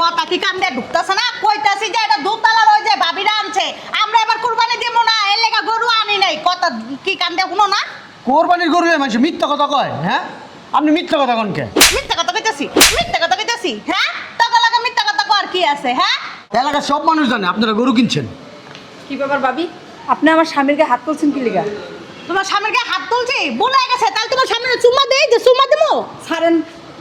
কথা কি কান দিয়ে ঢুকতেছে না? কইতাছি যে এটা দুতলা লই যে ভাবিরা আনছে, আমরা এবার কুরবানি দিব না, এর লেগা গরু আনি নাই। কথা কি কান দিয়ে শুনো না? কোরবানির গরু মানুষ মিথ্যা কথা কয়, হ্যাঁ? আপনি মিথ্যা কথা কন কে? মিথ্যা কথা কইতাছি, মিথ্যা কথা কইতাছি, হ্যাঁ? তোকে লাগা মিথ্যা কথা কর কি আছে, হ্যাঁ? এলাকার সব মানুষ জানে আপনারা গরু কিনছেন। কি ব্যাপার ভাবি, আপনি আমার স্বামীর গায়ে হাত তুলছেন কি লিগা? তোমার স্বামীর গায়ে হাত তুলছি ভুলে গেছে, তাহলে তোমার স্বামীর চুম্মা দেই যে চুম্মা দেবো? ছাড়েন,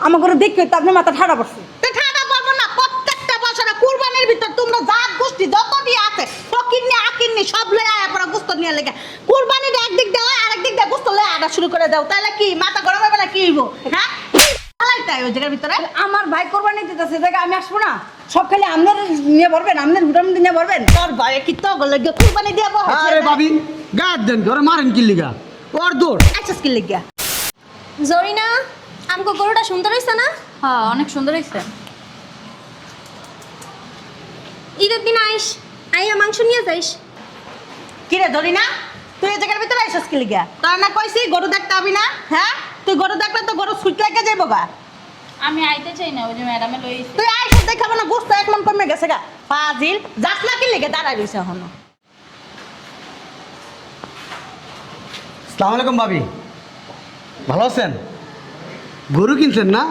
আমার করে দেখবে তো আপনার মাথা ঠাড়া পড়ছে। তো ঠাডা পারবো না, প্রত্যেকটা বছরে কুরবানির ভিতর তোমরা জাত গোষ্ঠী যতটি আছে ফকিন্নি আকিন্নি সব লয়ে আয়া পড়া গোস্ত নিয়ে লেগে কুরবানির একদিক দেওয়া আরেক দিক দিয়ে গোস্ত লয়ে আটা শুরু করে দাও, তাহলে কি মাথা গরম হবে না? কি হইব, হ্যাঁ? তাই ওই জায়গার ভিতরে আমার ভাই কোরবানি দিতেছে, জায়গা আমি আসবো না? সব খালি আপনার নিয়ে ভরবেন, আপনার হুটার মধ্যে নিয়ে ভরবেন। তোর ভয়ে কি তো গলে গিয়ে কুরবানি দিয়ে বহ? আরে ভাবি গায়ে দেন ঘরে মারেন কি লিগা? ওর দৌড় আচ্ছা কি লিগা? জরিনা, আমগো গরুটা সুন্দর হইছে না? হ্যাঁ, অনেক সুন্দর হয়েছে। ঈদের দিন আইস, আইয়া মাংস নিয়ে যাইস। কি রে ধরি না, তুই এই জায়গার ভিতরে আইসস কি লিগা? তোর না কইছি গরু দেখতে হবি না, হ্যাঁ? তুই গরু দেখলে তো গরু ছুট লাগে যাইব গা। আমি আইতে চাই না, ওই যে ম্যাডামে লইছে। তুই আইসস দেখাবো না, গোস্ত এক মন কমে গেছে গা। ফাজিল যাস না কি লিগে দাঁড়াই রইছে এখন? আসসালামু আলাইকুম ভাবি, ভালো আছেন? গরু কিনছেন না?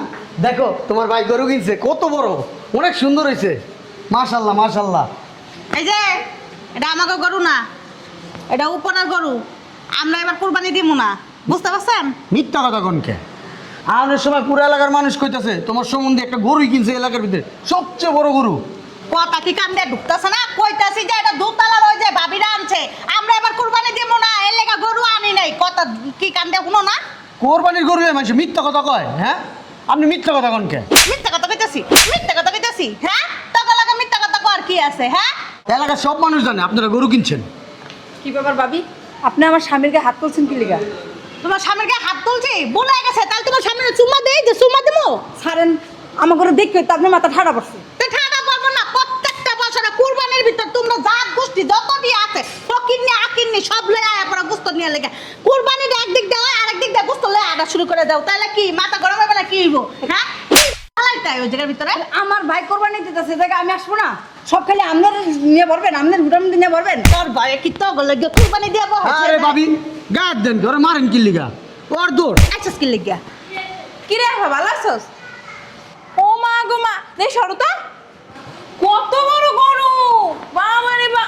দেখো তোমার ভাই গরু কিনছে, কত বড়, অনেক সুন্দর হয়েছে। মাশাল্লাহ মাশাল্লাহ। এই যে এটা আমাকে গরু না, এটা উপনার গরু। আমরা এবার কুরবানি দিব না, বুঝতে পারছেন? মিথ্যা কথা কনকে? আমাদের সময় পুরো এলাকার মানুষ কইতাছে তোমার সম্বন্ধে একটা গরুই কিনছে এলাকার ভিতরে, সবচেয়ে বড় গরু। কথা কি কান দিয়ে ঢুকতেছে না? কইতাছি যে এটা দুতলা লই যে ভাবিরা আনছে, আমরা এবার কুরবানি দিব না, এর লেগা গরু আনি নাই। কথা কি কান দিয়ে শুনো না? কোরবানির গরু মানুষ মিথ্যা কথা কয়, হ্যাঁ? আপনি মিথ্যা কথা কনকে? মিথ্যা কথা কইতাছি, মিথ্যা কথা কইতাছি, হ্যাঁ? তোকে লাগা মিথ্যা কথা কর কি আছে, হ্যাঁ? এলাকার সব মানুষ জানে আপনারা গরু কিনছেন। কি ব্যাপার ভাবি, আপনি আমার স্বামীর গায়ে হাত তুলছেন কি লিগা? তোমার স্বামীর গায়ে হাত তুলছি ভুলে গেছে, তাহলে তোমার স্বামীর চুম্মা দেই যে চুম্মা দেবো? ছাড়েন, আমার করে দেখবে তো আপনার মাথা ঠাড়া পড়ছে। তো ঠাডা পারবো না, প্রত্যেকটা বছরে কুরবানির ভিতর তোমরা জাত গোষ্ঠী যতটি আছে ফকিন্নি আকিন্নি সব লয়ে আয়া পড়া গোস্ত নিয়ে লেগে কুরবানির একদিক দেওয়া আরেক দিক দিয়ে গোস্ত লয়ে আটা শুরু করে দাও, তাহলে কি মাথা গরম হবে না? কি হইব, হ্যাঁ? তাই ওই জায়গার ভিতরে আমার ভাই কোরবানি দিতেছে, জায়গা আমি আসবো না? সব খালি আপনার নিয়ে ভরবেন, আপনার হুটার মধ্যে নিয়ে ভরবেন। তোর ভয়ে কি তো গলে গিয়ে কুরবানি দিয়ে বহ? আরে ভাবি গায়ে দেন ঘরে মারেন কি লিগা? ওর দৌড় আচ্ছা কি লিগা? কি রে, ভালো আছোস? ও মা গো মা, দেখ সরতা, কত বড় গরু! বাবা রে বা,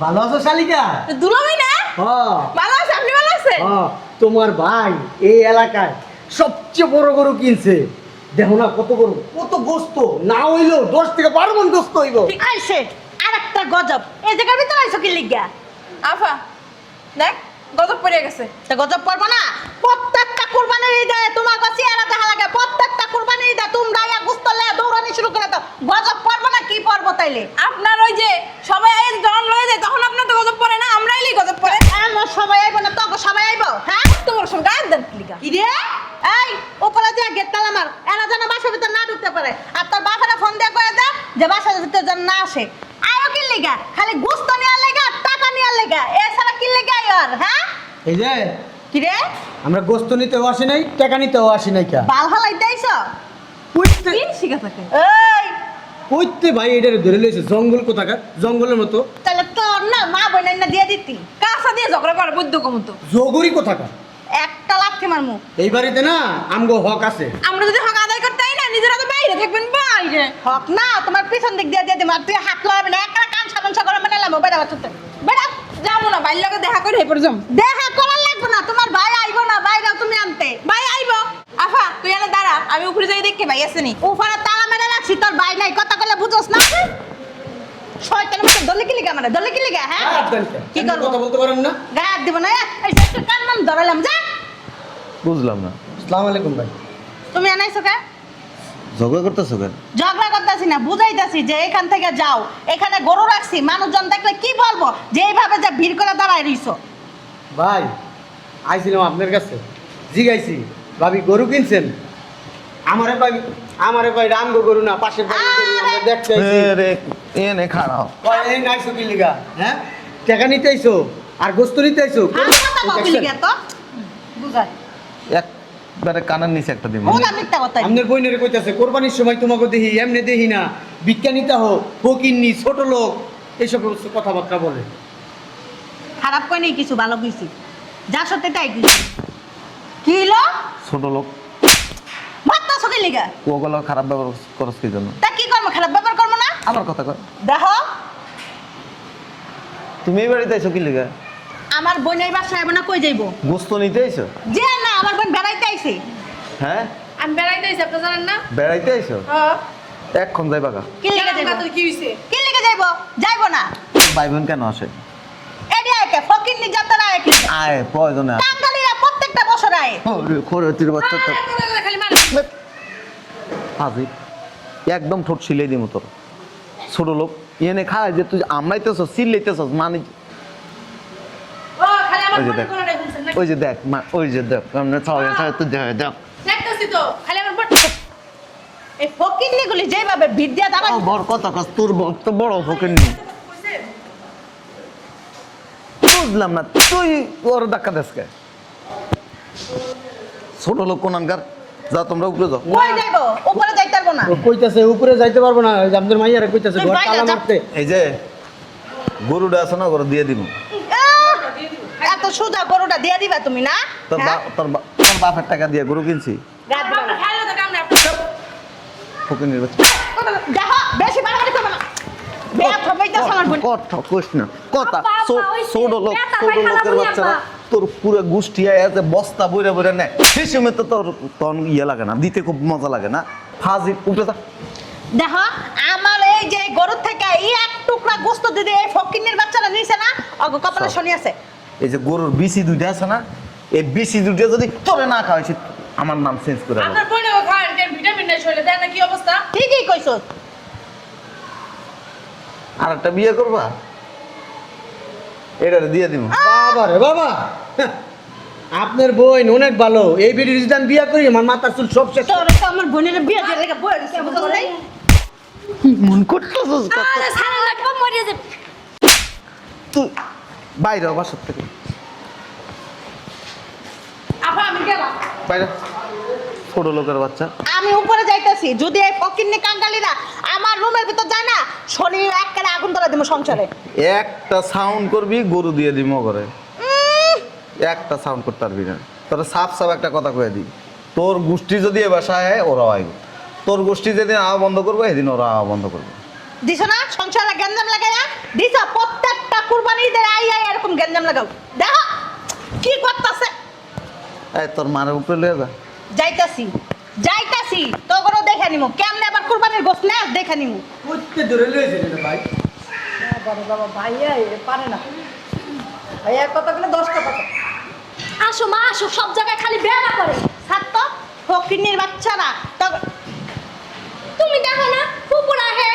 ভালো আছো শালিকা? দুলাভাই না? হ্যাঁ ভালো আছে, আপনি ভালো আছেন? হ্যাঁ, তোমার ভাই এই এলাকায় সবচেয়ে বড় গরু কিনছে। দেখো না কত গরু, কত গোস্ত, না হইলো 10 থেকে 12 মণ গোস্ত হইব। আইছে আরেকটা গজব, এই জায়গার ভিতরে আইছো কি লিগা? আফা দেখ, গজব পড়ে গেছে। তা গজব পড়বো না? প্রত্যেকটা কুরবানির ঈদে তোমার কাছে এরা দেখা লাগে, প্রত্যেকটা কুরবানির ঈদে তোমরা ইয়া গুস্তলে দৌড়ানি শুরু করে দাও। গজব পড়বো না? কি পড়বো তাইলে? আপনার ওই যে সবাই আইন যখন লয়ে যায় তখন আপনার তো গজব পড়ে না, আমরা এলেই গজব পড়ে। আমার সবাই আইবো না তো সবাই আইবো, হ্যাঁ? তোমার সঙ্গে গায়ের দেন লিগা। কি রে? এই উপরে যে গেট তালা মার, এরা যেন বাসার ভিতর না ঢুকতে পারে। আর তোর বাপেরা ফোন দিয়ে কয়ে দাও যে বাসার ভিতর যেন না আসে। আয়ো কি লিগা? খালি গুস্ত নেওয়ার লেগা, টাকা নেওয়ার লেগা, এছাড়া কি লেগা আর, হ্যাঁ? এই যে কি রে? আমরা গোস্ত নিতেও আসি নাই, টাকা নিতেও আসি নাই। কা বাল হালাই দেইছো? কইতে শিখা থাকে। এই কইতে ভাই এটারে ধরে লইছে জঙ্গল কোথাকার, জঙ্গলের মতো। তাহলে তোর না মা বোনের না দিয়ে দিতি। কাঁচা দিয়ে ঝগড়া করে বুদ্ধ কমতো। জগরি কোথাকার। একটা লাথি মারমু। এই বাড়িতে না আমগো হক আছে। আমরা যদি হক আদায় করতে না, নিজেরা তো বাইরে থাকবেন, বাইরে। হক না তোমার পিছন দিক দিয়ে দিয়ে দিম, আর তুই হাত লাগাবি না। একটা কান সাবান সাগরে মানে লামো বেড়া বাচ্চাতে বেড়া। যাবো না, বাইর লগে দেখা করে হেপর যাম। দেখা করার লাগবে না, তোমার ভাই আইবো না, বাইরেও তুমি আনতে। ভাই আইব। আফা তুই এনে দাঁড়া, আমি উপরে যাই দেখে ভাই আসেনি। উপরে তালা মেরে রাখছি, তোর ভাই নাই, কথা কলে বুঝোস না? শয়তানের মতো দলে কি লিগা, মানে দলে কি লিগা, হ্যাঁ? কি করবো? কথা বলতে পারেন না? গায়ে হাত দিব না? এই যে একটা কান মান ধরালাম, যা। বুঝলাম না, আসসালামু আলাইকুম ভাই। তুমি আনাইছো কে? ঝগড়া করতেছো কেন? ঝগড়া করতেছি না, বুঝাইতেছি যে এখান থেকে যাও। এখানে গরু রাখছি, মানুষজন দেখলে কি বলবো যে এইভাবে যে ভিড় করে দাঁড়ায় রইছো? ভাই আইছিলাম আপনার কাছে, জিগাইছি ভাবি গরু কিনছেন? আমারে ভাই রামগো গরু না, পাশের বাড়ির গরু, আমরা দেখতে আইছি। এনে খারাপ। কয় এই নাইছো কি লিগা, হ্যাঁ? টাকা নিতে আইছো আর গোস্ত নিতে আইছো? আর কথা বলবি লিগা তো বুঝাই। এক বেটা কানের নিচে একটা দিব ওটা মিথ্যা কথা। আপনার বইনের কইতাছে কোরবানির সময় তোমাকে দেখি এমনি দেখি না, বিজ্ঞানীতা হোক ফকিন্নি ছোট লোক এইসব কথাবার্তা বলে। খারাপ কই নেই কিছু, ভালো কইছি। যা সত্যি তাই কইছি। কি হলো? ছোট লোক মাত্রা সকে লিগা। ওগুলো খারাপ ব্যবহার করছ কি জন্য? তা কি করবো, খারাপ ব্যবহার করবো না? আমার কথা কয়, দেখো তুমি এই বাড়িতে আইছো কি লিগা? আমার বোনের বাসায় না কই যাইবো? গোস্ত নিতে আইছো? যে না, আমার বোন বেড়াইতে আইছে। হ্যাঁ আমি বেড়াইতে আইছি, আপনি জানেন না? বেড়াইতে আইছো? হ্যাঁ। এক্ষণ যাইবা গা? কি লিগা যাইবো? তোর কি হইছে? কি লিগা যাইবো? যাইবো না। ভাই বোন কেন আসে? এডি আইকে ফকির নি যাত্রা আইকে। আয় প্রয়োজনে আসে। টাঙ্গালিরা প্রত্যেকটা বছর আয়। খরচের বাচ্চা তো খালি মার। হাজি একদম ঠোঁট সিলাই দিমু তোর। ছোট লোক এনে খায় যে তুই আমরাইতেছস সিলাইতেছস মানে ও খালি আমার ওই যে বোন দেখ। কোনটা বলছেন না? ওই যে দেখ ওই যে দেখ আমরা ছাড়া তুই দেখ দেখ দেখতেছি তো, খালি আমার বোন। এই ফকির নি গুলি যেভাবে বিদ্যা দাঁড়া ও বড় কথা কস তোর বক্ত বড় ফকির নি বুঝলাম না তুই ওর ধাক্কা দেসকে ছোট লোক কোনানকার যা তোমরা উপরে যাও কই যাইবো? উপরে যাইতে পারবো না। ও কইতাছে উপরে যাইতে পারবো না, ওই যে আপনার মাইয়ারে কইতাছে তুই ঘর বাইরে তালা যা। মারতে। এই যে গরুটা আছে না ওরা দিয়ে দিব আহ! এত সোজা গরুটা দিয়ে দিবা তুমি না? তোর হ্যাঁ? তোর বাপের টাকা দিয়ে গরু কিনছি গাদ দিবা না। খালি তো কামড়ে আপনি। ফকির নির্বাচন দেখো বেশি বাড়াবাড়ি করবে না। বেয়াত হইতাছে আমার বোন। কথা কইস না কথা আব্বা, আব্বা, ওই ছোট লোক ব্যথা ছোট পায়খানা লোকের বলি বাচ্চারা আব্বা। তোর পুরো গোষ্ঠী আছে বস্তা বইরা বইরা নেয় সেই সময় তো তোর তখন ইয়ে লাগে না দিতে খুব মজা লাগে না ফাজি উপরে যা দেখো আমার এই যে গরুর থেকে এই এক টুকরা গোস্ত দিদি এই ফকিন্নির বাচ্চারা নিছে না, অগ কপালে সব। শনি আছে। এই যে গরুর বিসি দুইটা আছে না এই বিসি দুইটা যদি তোরে না খাওয়াইছি আমার নাম চেঞ্জ করে দেবো। আপনার বোনও খায়, কেন ভিটামিন নাই শরীরে, দেন না কি অবস্থা? ঠিকই কইছো। আর একটা বিয়ে করবা এটা দিয়ে দিব বাবা রে বাবা, আপনার বোন অনেক ভালো। এই ভিডিও যদি আমি বিয়া করি আমার মাথার চুল সব শেষ। তোর তো আমার বোনের বিয়ে দিয়ে রেখে বই দিছে, বুঝছ নাই? মন করতেছস কত আরে সারা লাগবে মরে যাবে। তুই বাইরে হ বাসার থেকে আপা আমি গেলাম। বাইরে ছোট লোকের বাচ্চা আমি উপরে যাইতেছি, যদি এই ফকিন্নি কাঙ্গালিরা আমার রুমের ভিতর যায় না, শনি একবারে আগুন ধরে দিব সংসারে। একটা সাউন্ড করবি গরু দিয়ে দিব করে একটা সাউন্ড করতে পারবি না তোর সাফ সাফ একটা কথা কয়ে দিই তোর গোষ্ঠী যদি এ বাসায় হয় ওরা আইব তোর গোষ্ঠী যেদিন আওয়া বন্ধ করবো সেদিন ওরা আওয়া বন্ধ করবে দিছো না সংসারে গ্যাঞ্জাম লাগাইয়া দিছো? প্রত্যেকটা কুরবানি ঈদের আই এরকম গ্যাঞ্জাম লাগাও। দেখো কি করতেছে। এই তোর মারের উপরে লয়ে যা যাইতাছি যাইতাছি তোগরও দেখে নিমু কেমনে আবার কুরবানির গোশত না দেখে নিমু। কইতে ধরে লইছে রে ভাই। বাবা ভাইয়া পারে না, ভাইয়া কতগুলো 10টা কথা আসো মা আসো, সব জায়গায় খালি বেড়া করে। ছাত্র ফকিন্নির বাচ্চারা তো তুমি দেখো না ফুপুর আহে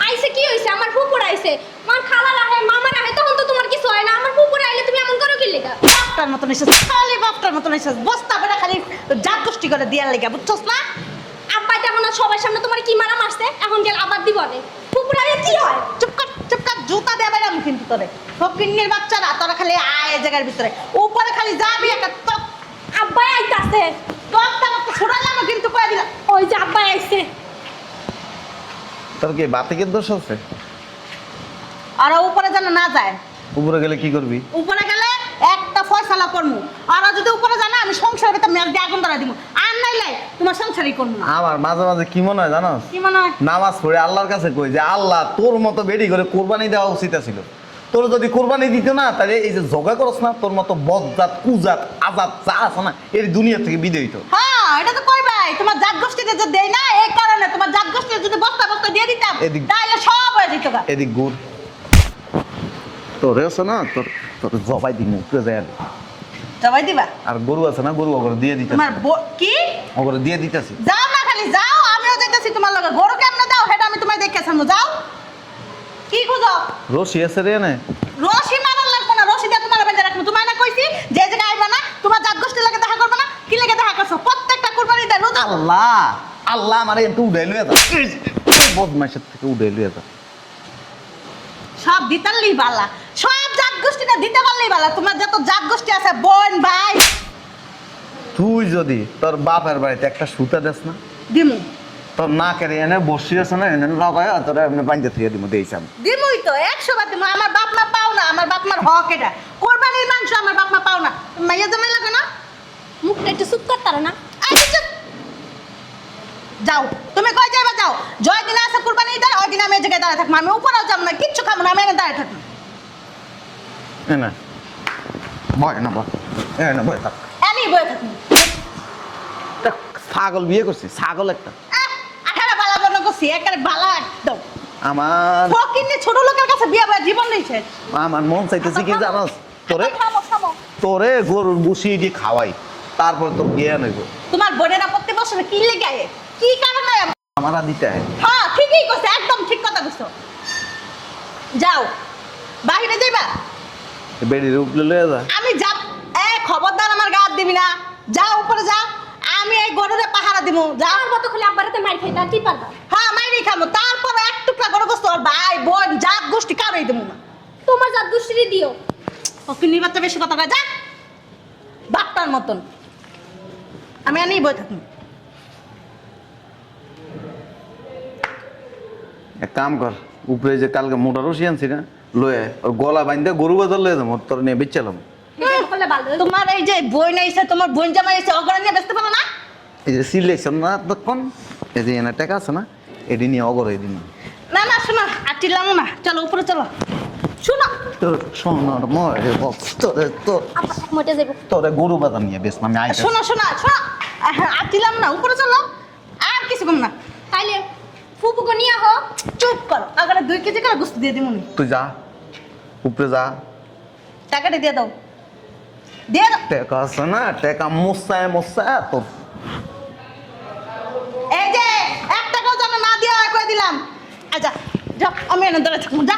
আইছে, কি হইছে? আমার ফুপুর আইছে, আমার খালা আহে, মামার আহে, তখন তো তোমার কিছু হয় না। আমার ফুপুর আইলে তুমি এমন করো কি লেগা? বাপটার মতন এসেছে, খালি বাপটার মতন এসেছে, বস্তা বেড়া খালি জাত গোষ্ঠী করে দিয়ার লেগে, বুঝছস না? আব্বাই দেখো না সবার সামনে তোমার কি মারা মারছে, এখন গেল আবার দিব রে। ফুপুর আইলে কি হয়? চুপ কর জুতা দিয়ে বাইরাম কিন্তু তোরে ফকিন্নির বাচ্চারা, তোরা খালি আয় এই জায়গার ভিতরে উপরে খালি যাবি একটা টক আব্বাই আইতাছে, টকটা মতো ছুড়ালাম কিন্তু কয়ে দিলাম। ওই যে আব্বাই আইছে। তোর কি বাতিকের দোষ আছে আর উপরে যেন না যায়, উপরে গেলে কি করবি উপরে গেলে একটা ফয়সালা করবো। আর যদি উপরে যায় না, আমি সংসারের ভিতরে মেল দিয়ে আগুন ধরা দিব। আর নাইলে তোমার সংসারই করবো না। আমার মাঝে মাঝে কি মনে হয় জানোস কি মনে হয়? নামাজ পড়ে আল্লাহর কাছে কই যে আল্লাহ তোর মতো বেডি করে কোরবানি দেওয়া উচিত ছিল তোর যদি কোরবানি দিত না তাহলে এই যে জগা করস না তোর মতো বদজাত কুজাত আজাত যা আছে না এর দুনিয়া থেকে বিদায় হইতো হ্যাঁ এটা তো কই ভাই, তোমার জাত গোষ্ঠীতে যে দেয় না, এই কারণে তোমার জাত গোষ্ঠীতে যদি বস্তা বস্তা দিয়ে দিতাম এদিক- তাহলে সব হয়ে যেত গা। এদিক গুড় তোর আছে না তোর তোর জবাই দিন উপরে যায় জবাই দিবা? আর গরু আছে না গরু ওগুলো দিয়ে দিতেছি তোমার কি ওগুলো দিয়ে দিতেছি যাও না, খালি যাও, আমিও যাইতেছি তোমার লগে। গরু কেমনে দাও সেটা আমি তোমায় দেখে সামনে যাও। কি খুঁজো? রশি আছে রে না রশি মারার লাগবে না, রশি দিয়ে তোমার বেঁধে রাখবো। তোমায় না কইছি যে জায়গায় আইবা না, তোমার জাত গোষ্ঠীর লাগে দেখা করবে না। কি লাগে দেখা করছো? প্রত্যেকটা কুরবানি দেয় রোজা। আল্লাহ আল্লাহ আমার একটু উড়াই লইয়া যা বদমাইশের থেকে উড়াই লইয়া যা সব দিতারলেই বালা, সব জাত গোষ্ঠীটা দিতে পারলেই বালা। তোমার যত জাত গোষ্ঠী আছে, বোন ভাই তুই যদি তোর বাপের বাড়িতে একটা সুতা দেস না, দিমু তোর না কেড়ে এনে বসি আছে না, এনে লাগায় তোরা এমনি বাঞ্জা থুয়ে দিব দিয়েছি দিমুই তো 100 বার দিমু। আমার বাপ মা পাও না, আমার বাপ মার হক এটা। কোরবানির মাংস আমার বাপ মা পাও না। মাইয়া জামাই লাগে না? মুখটা একটু চুপ করতে পারো না? এই চুপ। যাও, তুমি কই যাইবা যাও। জয় দিন আছে কুরবানি ঈদের, ওই দিন আমি এই জায়গায় দাঁড়ায় থাকবো। আমি উপরেও যাব না, কিচ্ছু খাবো না, আমি এখানে দাঁড়ায় থাকবো। না ভয় না ভয়, না ভয় থাক। আমি বয়ে থাকবো। একটা ছাগল বিয়ে করছি, ছাগল একটা। 18 বালা বন্ধ করছি, একেবারে বালা একদম। আমার ফকিন্নি ছোট লোকের কাছে বিয়ে বয়ে জীবন নিয়েছে। আমার মন চাইতেছি কি জানোস, তোরে থামো থামো। তোরে গরুর বুসি দিয়ে খাওয়াই, তারপর তোর বিয়ে নেব। তোমার বোনেরা প্রতি বছর কি লেগে আয়ে? কি কারণে? আমার আদিটা হ্যাঁ ঠিকই কইছে, একদম ঠিক কথা কইছো। যাও, বাহিরে যাইবা? বেড়ির উপরে লয়ে যা। আমি যাব। খবরদার আমার গা হাত দিবি না। যাও উপরে যা, আমি এই গরুরে পাহারা দিমু। যাও। আমার মতো খালি আব্বার হাতে মার খাইতা কি পারবা? হ্যাঁ মাইরি খামু, তারপর এক টুকরা গরু গোস্ত আর ভাই বোন জাত গোষ্ঠী কারোই দেবো না। তোমার জাত গোষ্ঠীরই দিও। ওকে নিবাচ্চা বেশি কথা কয়, যা বাপটার মতন। আমি আনি বই থাকুন। এক কাম কর, উপরে যে কালকে মোটা রশি আনছি না, লয়ে ওর গলা বাইন্দে গরু বাজার লয়ে যাবো, তোর নিয়ে বেচালাম। এটা করলে ভালো হইবো। তোমার এই যে বই নাইছে, তোমার বোন জামাই এসে অগরে নিয়ে বেচতে পারো না? এই যে সিলেকশন না তখন, এই যে এনে টাকা আছে না, এটি নিয়ে অগরে দিন। না না শোনো, আটিলাম না, চলো উপরে চলো। শোনো, তোর সোনার মরে বক্স, তোরে আব্বা এক মইটা যাইবো। তোরে গরু বাজার নিয়ে বেশ আমি আইতে। শোনো শোনো শোনো, আটিলাম না, উপরে চলো। আর কিছু কম না। তাইলে ফুপুকে নিয়ে আহো। চুপ করো, আগারে 2 কেজি করে গোস্ত দিয়ে দিমুনি। তুই যা, উপরে যা। টাকাটা দিয়ে দাও, দিয়ে দাও। টাকা আছে না, টাকা মোসায় মোসায় তোর। এই যে 1 টাকাও যেন না দেওয়া হয় কই দিলাম। আচ্ছা যাও, আমি এনে ধরে থাকবো, যা।